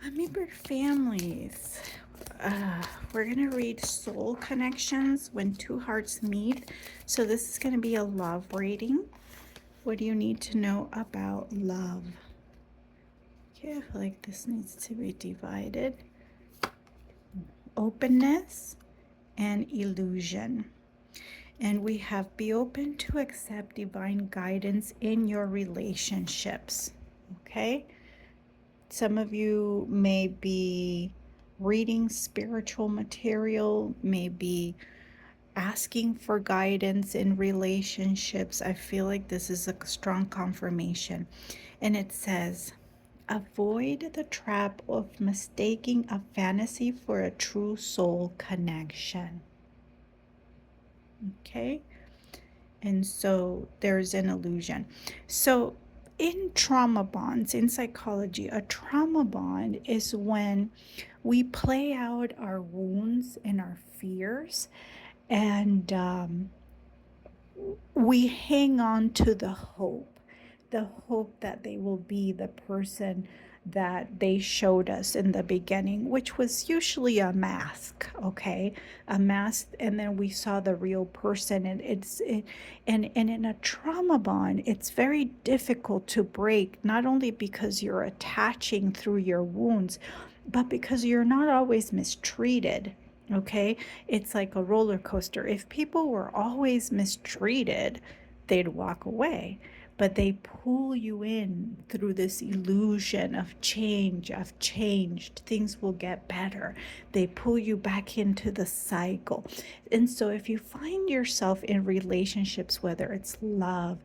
Hummingbird families. We're going to read Soul Connections When Two Hearts Meet. So this is going to be a love reading. What do you need to know about love? Okay, I feel like this needs to be divided. Openness and illusion. And we have be open to accept divine guidance in your relationships. Okay? Some of you may be reading spiritual material, maybe asking for guidance in relationships. I feel like this is a strong confirmation. And it says, avoid the trap of mistaking a fantasy for a true soul connection. Okay? And so there's an illusion. So in trauma bonds, in psychology, a trauma bond is when we play out our wounds and our fears, and we hang on to the hope that they will be the person that they showed us in the beginning, which was usually a mask, okay, a mask, and then we saw the real person. And and in a trauma bond, it's very difficult to break, not only because you're attaching through your wounds, but because you're not always mistreated. Okay, it's like a roller coaster. If people were always mistreated, they'd walk away, but they pull you in through this illusion of change, of changed things will get better. They pull you back into the cycle. And so if you find yourself in relationships, whether it's love,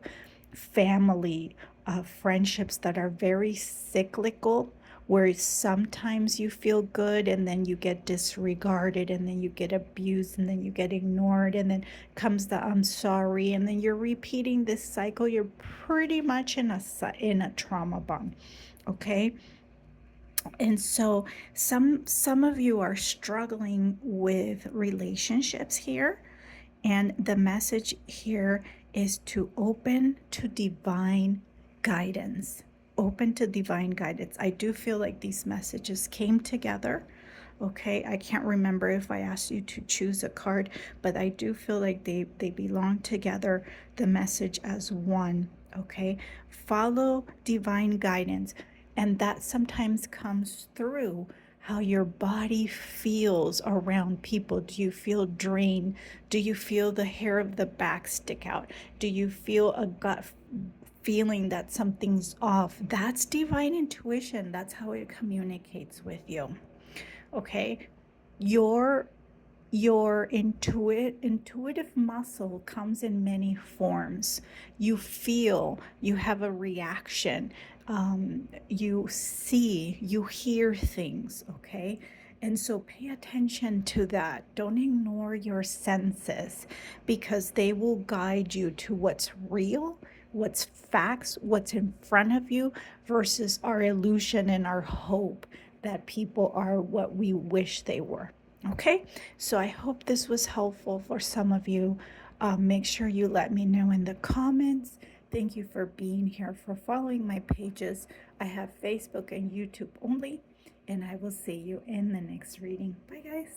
family, friendships that are very cyclical, where sometimes you feel good and then you get disregarded and then you get abused and then you get ignored and then comes the I'm sorry, and then you're repeating this cycle, you're pretty much in a trauma bond. Okay? And so some of you are struggling with relationships here, and the message here is to open to divine guidance. Open to divine guidance. I do feel like these messages came together. Okay, I can't remember if I asked you to choose a card, but I do feel like they belong together, the message as one. Okay, follow divine guidance, and that sometimes comes through how your body feels around people. Do you feel drained? Do you feel the hair of the back stick out? Do you feel a gut feeling that something's off? That's divine intuition. That's how it communicates with you. Okay, your intuitive muscle comes in many forms. You feel, you have a reaction, you see, you hear things. Okay, and so pay attention to that. Don't ignore your senses, because they will guide you to what's real, what's facts, what's in front of you, versus our illusion and our hope that people are what we wish they were. Okay, so I hope this was helpful for some of you. Make sure you let me know in the comments. Thank you for being here, for following my pages. I have Facebook and YouTube only, and I will see you in the next reading. Bye, guys.